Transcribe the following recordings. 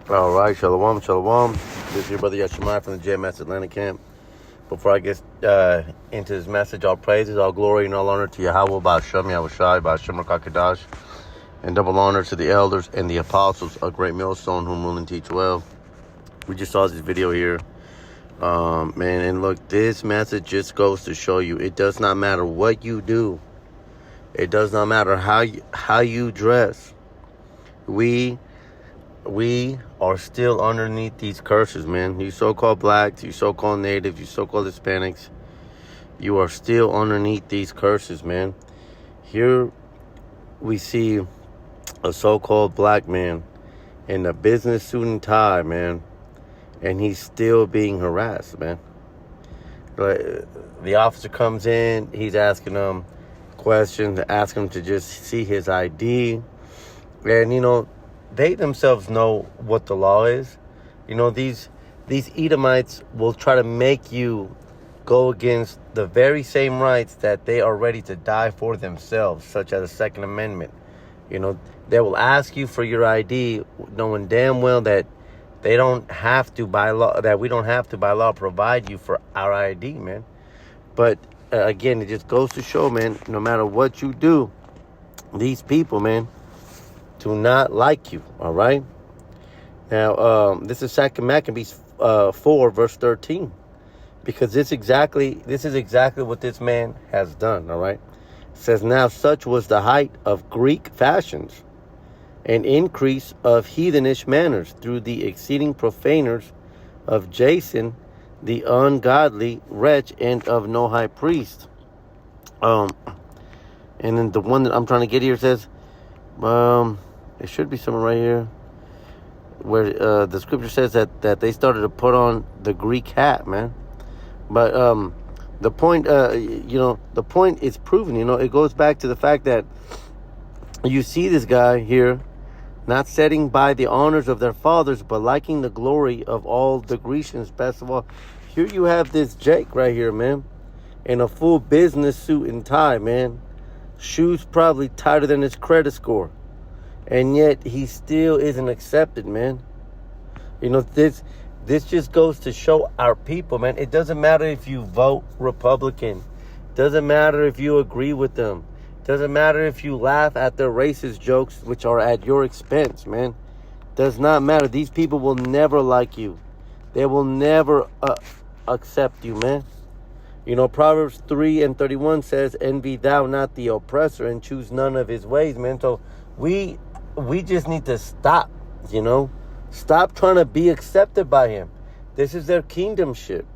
All right, shalom, shalom. This is your brother Yashimai from the JMS Atlanta camp. Before I get into this message, all praises, all glory, and all honor to Yahweh, Ba'ashem, Yahushai, Ba'ashem, Rakakadash, and double honor to the elders and the apostles, a great millstone whom rule and teach well. We just saw this video here, man, and look, this message just goes to show you it does not matter what you do. It does not matter how you dress. We are still underneath these curses, man. You so-called blacks, you so-called natives, you so-called Hispanics, you are still underneath these curses, man. Here we see a so-called black man in a business suit and tie, man, and he's still being harassed, man. The officer comes in, he's asking him questions, asking him to just see his ID, and they themselves know what the law is. These Edomites will try to make you go against the very same rights that they are ready to die for themselves, such as the Second Amendment. They will ask you for your ID, knowing damn well that they don't have to by law, that we don't have to by law provide you for our ID, man. But again, it just goes to show, man, no matter what you do, these people, man, do not like you, all right? Now, this is 2 Maccabees 4, verse 13. Because this is exactly what this man has done, all right? It says, now such was the height of Greek fashions, an increase of heathenish manners through the exceeding profaners of Jason, the ungodly wretch, and of no high priest. And then the one that I'm trying to get here says, it should be somewhere right here where the scripture says that they started to put on the Greek hat, man. But the point, the point is proven. It goes back to the fact that you see this guy here not setting by the honors of their fathers, but liking the glory of all the Grecians. Best of all, here you have this Jake right here, man, in a full business suit and tie, man. Shoes probably tighter than his credit score. And yet he still isn't accepted, man. This just goes to show our people, man. It doesn't matter if you vote Republican. It doesn't matter if you agree with them. It doesn't matter if you laugh at their racist jokes, which are at your expense, man. Does not matter. These people will never like you. They will never accept you, man. Proverbs 3:31 says, envy thou not the oppressor and choose none of his ways, man. So we just need to stop, Stop trying to be accepted by him. This is their kingdomship.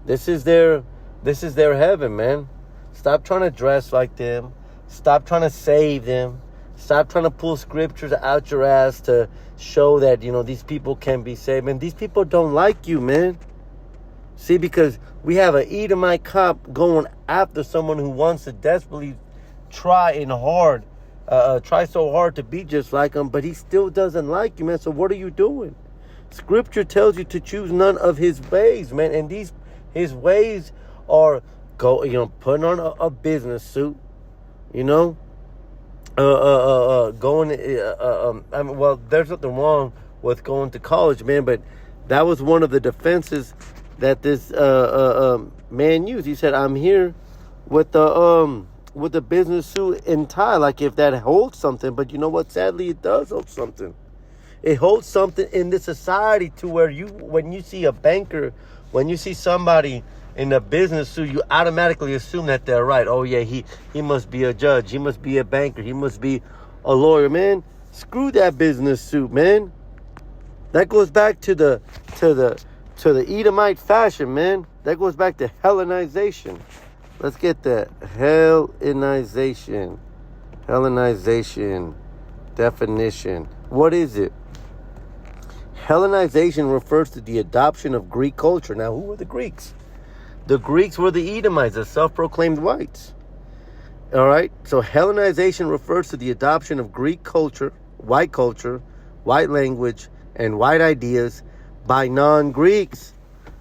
This is their heaven, man. Stop trying to dress like them. Stop trying to save them. Stop trying to pull scriptures out your ass to show that, these people can be saved. Man, these people don't like you, man. See, because we have an Edomite cop going after someone who wants to desperately try so hard to be just like him, but he still doesn't like you, man. So what are you doing? Scripture tells you to choose none of his ways, man. And his ways are putting on a business suit, going. There's nothing wrong with going to college, man. But that was one of the defenses that this man used. He said, "I'm here with the business suit and tie, like if that holds something." But you know what? Sadly, it does hold something. It holds something in this society to where when you see a banker, when you see somebody in a business suit, you automatically assume that they're right. Oh yeah, he must be a judge. He must be a banker. He must be a lawyer, man. Screw that business suit, man. That goes back to the Edomite fashion, man. That goes back to Hellenization. Let's get that. Hellenization. Definition. What is it? Hellenization refers to the adoption of Greek culture. Now, who were the Greeks? The Greeks were the Edomites, the self-proclaimed whites. All right? So Hellenization refers to the adoption of Greek culture, white language, and white ideas by non-Greeks,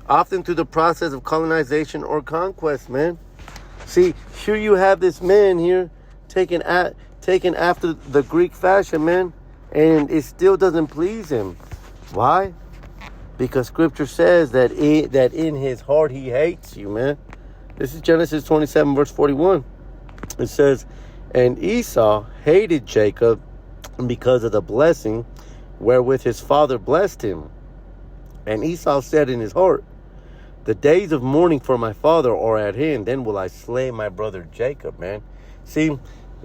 often through the process of colonization or conquest, man. See, here you have this man here taken after the Greek fashion, man, and it still doesn't please him. Why? Because scripture says that in his heart he hates you, man. This is Genesis 27, verse 41. It says, and Esau hated Jacob because of the blessing wherewith his father blessed him. And Esau said in his heart, the days of mourning for my father are at hand. Then will I slay my brother Jacob, man. See,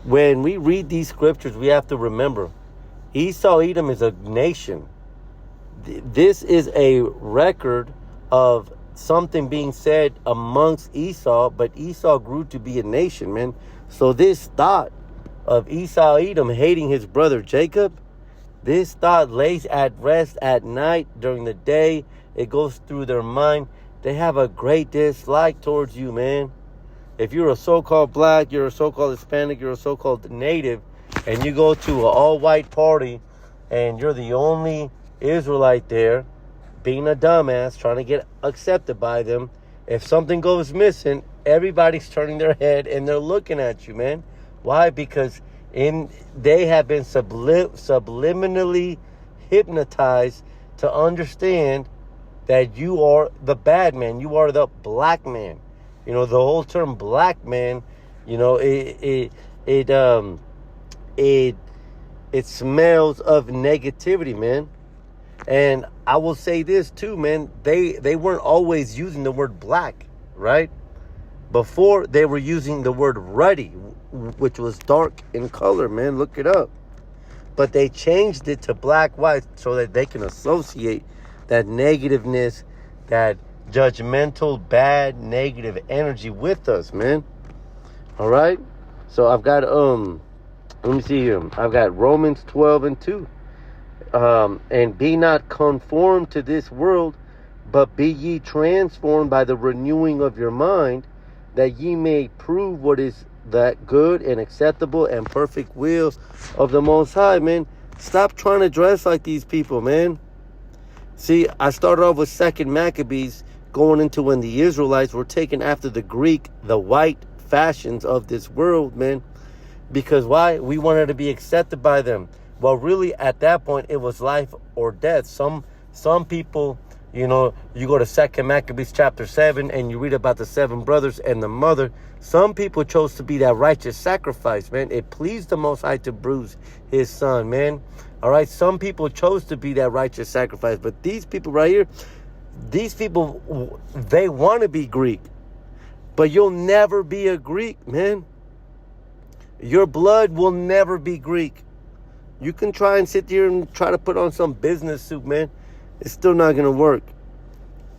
when we read these scriptures, we have to remember, Esau, Edom is a nation. This is a record of something being said amongst Esau, but Esau grew to be a nation, man. So this thought of Esau, Edom hating his brother Jacob, this thought lays at rest at night. During the day, it goes through their mind. They have a great dislike towards you, man. If you're a so-called black, you're a so-called Hispanic, you're a so-called native, and you go to an all-white party, and you're the only Israelite there, being a dumbass, trying to get accepted by them, if something goes missing, everybody's turning their head, and they're looking at you, man. Why? Because they have been subliminally hypnotized to understand that you are the bad man. You are the black man. You know, the whole term black man, you know, it smells of negativity, man. And I will say this too, man. They weren't always using the word black, right? Before, they were using the word ruddy, which was dark in color, man. Look it up. But they changed it to black, white, so that they can associate that negativeness, that judgmental, bad, negative energy with us, man. All right? So I've got, let me see here. I've got Romans 12:2. And be not conformed to this world, but be ye transformed by the renewing of your mind, that ye may prove what is that good and acceptable and perfect will of the Most High, man. Stop trying to dress like these people, man. See, I started off with 2 Maccabees, going into when the Israelites were taken after the Greek, the white fashions of this world, man. Because why? We wanted to be accepted by them. Well, really, at that point, it was life or death. Some people, you know, you go to 2 Maccabees chapter 7 and you read about the 7 brothers and the mother. Some people chose to be that righteous sacrifice, man. It pleased the Most High to bruise his son, man. All right, some people chose to be that righteous sacrifice. But these people right here, these people, they want to be Greek. But you'll never be a Greek, man. Your blood will never be Greek. You can try and sit there and try to put on some business suit, man. It's still not going to work.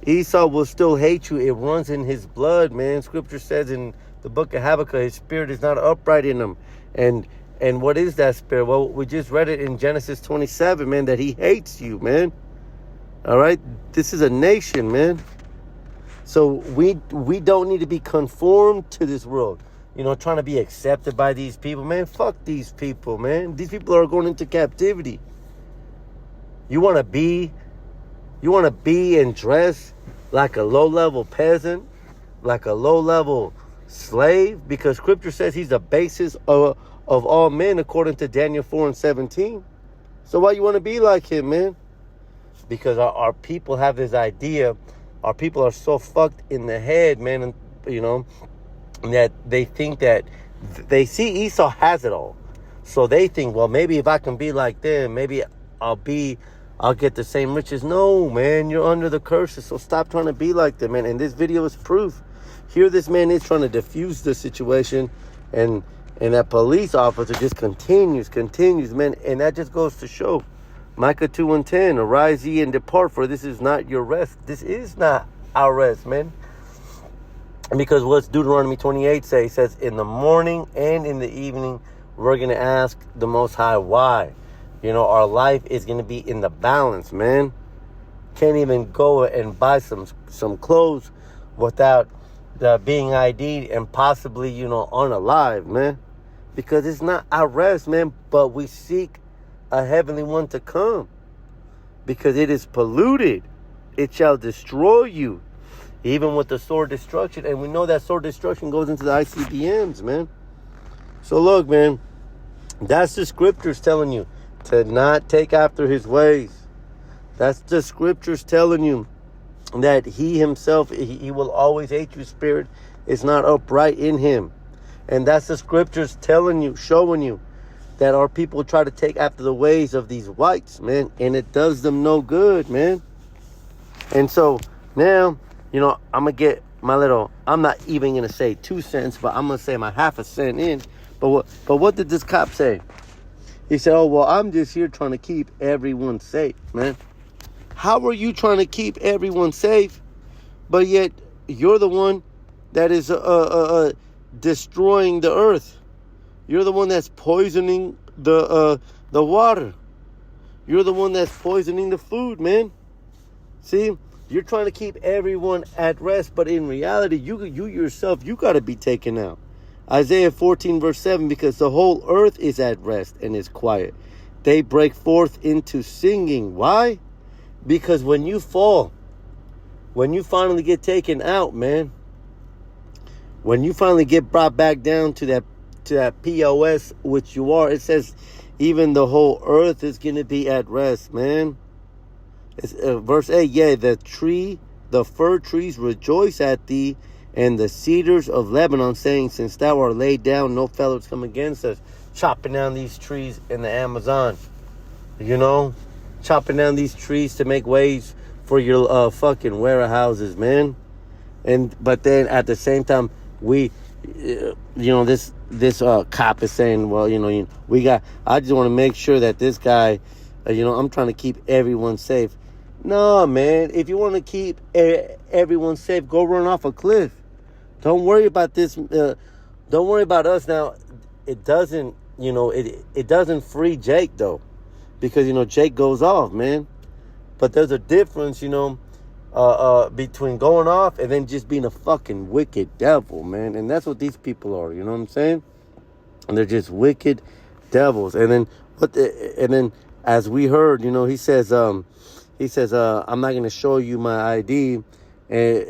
Esau will still hate you. It runs in his blood, man. Scripture says in the book of Habakkuk, his spirit is not upright in him. And what is that spirit? Well, we just read it in Genesis 27, man, that he hates you, man. All right? This is a nation, man. So we don't need to be conformed to this world. You know, trying to be accepted by these people, man. Fuck these people, man. These people are going into captivity. You want to be and dress like a low-level peasant, like a low-level slave, because Scripture says he's the basis of all men, according to Daniel 4:17. So why you want to be like him, man? Because our people have this idea. Our people are so fucked in the head, man, and you know, that they think that they see Esau has it all. So they think, well, maybe if I can be like them, maybe I'll get the same riches. No, man, you're under the curses. So stop trying to be like them, man. And this video is proof. Here this man is trying to diffuse the situation, and that police officer just continues, man. And that just goes to show, Micah 2:10, arise ye and depart, for this is not your rest. This is not our rest, man. Because what's Deuteronomy 28 say? It says, in the morning and in the evening, we're going to ask the Most High why. You know, our life is going to be in the balance, man. Can't even go and buy some clothes without being ID'd and possibly, you know, unalive, man. Because it's not our rest, man. But we seek a heavenly one to come. Because it is polluted. It shall destroy you. Even with the sword destruction. And we know that sword destruction goes into the ICBMs, man. So look, man. That's the scriptures telling you to not take after his ways. That's the scriptures telling you that he himself, he will always hate you. Spirit is not upright in him. And that's the scriptures telling you, showing you that our people try to take after the ways of these whites, man. And it does them no good, man. And so now, I'm going to get my little, I'm not even going to say 2 cents, but I'm going to say my half a cent in. But what did this cop say? He said, oh, well, I'm just here trying to keep everyone safe, man. How are you trying to keep everyone safe, but yet you're the one that is destroying the earth? You're the one that's poisoning the water. You're the one that's poisoning the food, man. See, you're trying to keep everyone at rest, but in reality, you yourself, you got to be taken out. Isaiah 14 verse 7, because the whole earth is at rest and is quiet. They break forth into singing. Why? Because when you fall, when you finally get taken out, man, when you finally get brought back down to that POS, which you are, it says even the whole earth is going to be at rest, man. It's, verse 8, yeah, the fir trees rejoice at thee, and the cedars of Lebanon, saying, since thou art laid down, no fellows come against us. Chopping down these trees in the Amazon, chopping down these trees to make ways for your fucking warehouses, man. But then at the same time, this cop is saying, well, I just want to make sure that this guy, I'm trying to keep everyone safe. No, man, if you want to keep everyone safe, go run off a cliff. Don't worry about this. Don't worry about us. Now, it doesn't, it doesn't free Jake, though. Because, Jake goes off, man. But there's a difference, between going off and then just being a fucking wicked devil, man. And that's what these people are, you know what I'm saying? And they're just wicked devils. And then as we heard, he says, I'm not going to show you my ID. And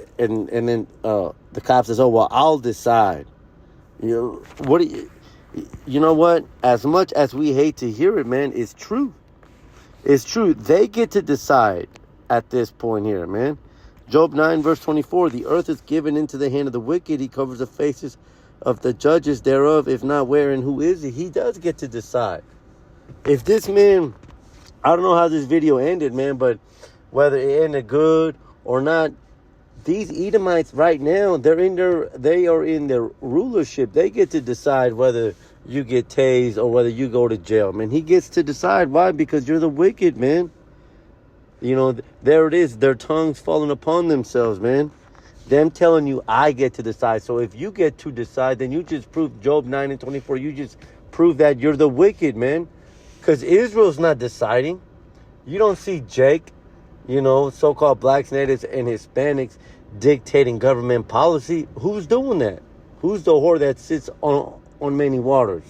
then the cop says, oh, well, I'll decide. You know what? As much as we hate to hear it, man, it's true. It's true. They get to decide at this point here, man. Job 9, verse 24, the earth is given into the hand of the wicked. He covers the faces of the judges thereof. If not, where and who is he? He does get to decide. If this man, I don't know how this video ended, man, but whether it ended good or not, these Edomites right now, they are in their rulership. They get to decide whether you get tased or whether you go to jail, man. He gets to decide. Why? Because you're the wicked, man. There it is. Their tongues falling upon themselves, man. Them telling you, I get to decide. So if you get to decide, then you just prove Job 9 and 24. You just prove that you're the wicked, man. Because Israel's not deciding. You don't see Jake, so-called blacks, natives, and Hispanics dictating government policy. Who's doing that? Who's the whore that sits on many waters?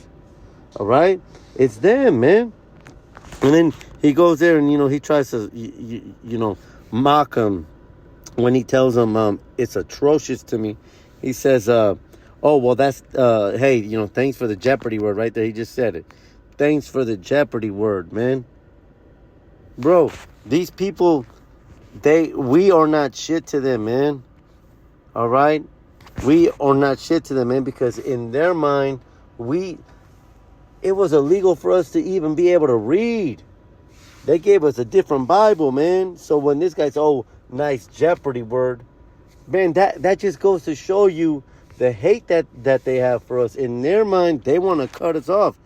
All right? It's them, man. And then he goes there and, he tries to, mock him when he tells him it's atrocious to me. He says, oh, well, that's, hey, thanks for the Jeopardy word right there. He just said it. Thanks for the Jeopardy word, man. Bro, these people, we are not shit to them, man. All right? We are not shit to them, man, because in their mind, it was illegal for us to even be able to read. They gave us a different Bible, man. So when this guy says, oh, nice Jeopardy word, man, that just goes to show you the hate that they have for us. In their mind, they want to cut us off.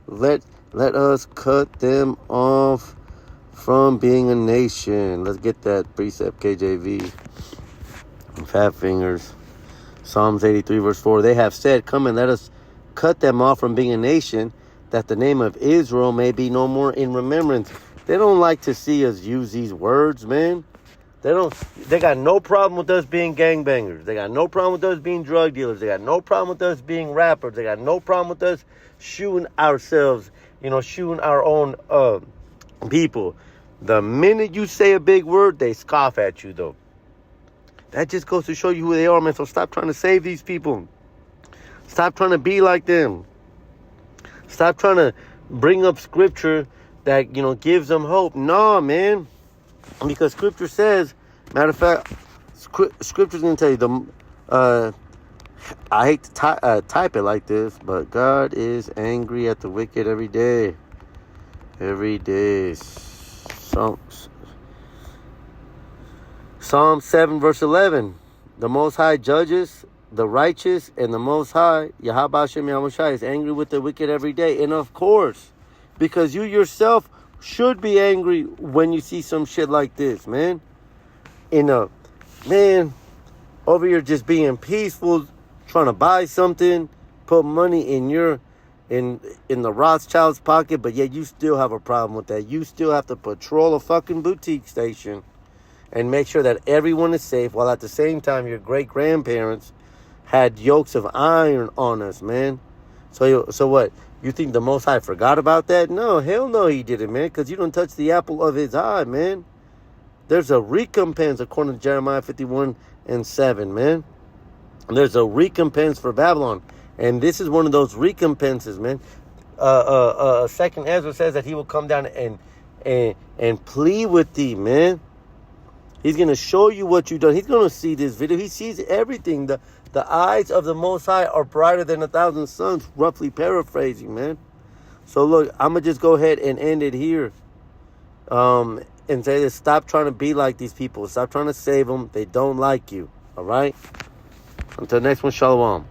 Let us cut them off from being a nation. Let's get that precept, KJV. Fat fingers. Psalms 83, verse 4. They have said, come and let us cut them off from being a nation, that the name of Israel may be no more in remembrance. They don't like to see us use these words, man. They got no problem with us being gangbangers. They got no problem with us being drug dealers. They got no problem with us being rappers. They got no problem with us shooting ourselves, shooting our own people. The minute you say a big word, they scoff at you, though. That just goes to show you who they are, man. So stop trying to save these people. Stop trying to be like them. Stop trying to bring up scripture that, gives them hope. No, man. Because Scripture says, matter of fact, Scripture's going to tell you, I hate to type it like this, but God is angry at the wicked every day. Every day. Psalm 7 verse 11. The Most High judges the righteous, and the Most High, Yahweh Hashem Yahushua, is angry with the wicked every day. And of course, because you yourself should be angry when you see some shit like this, man. Man, over here just being peaceful, trying to buy something, put money in the Rothschild's pocket, but yet you still have a problem with that. You still have to patrol a fucking boutique station and make sure that everyone is safe, while at the same time your great-grandparents had yokes of iron on us, man. So what? You think the Most High forgot about that? No, hell no he didn't, man, because you don't touch the apple of his eye, man. There's a recompense according to Jeremiah 51:7, man. There's a recompense for Babylon. And this is one of those recompenses, man. Second Ezra says that he will come down and plead with thee, man. He's going to show you what you've done. He's going to see this video. He sees everything. The eyes of the Most High are brighter than 1,000 suns, roughly paraphrasing, man. So look, I'm going to just go ahead and end it here. And say this, stop trying to be like these people. Stop trying to save them. They don't like you. All right? Until next one, shalom.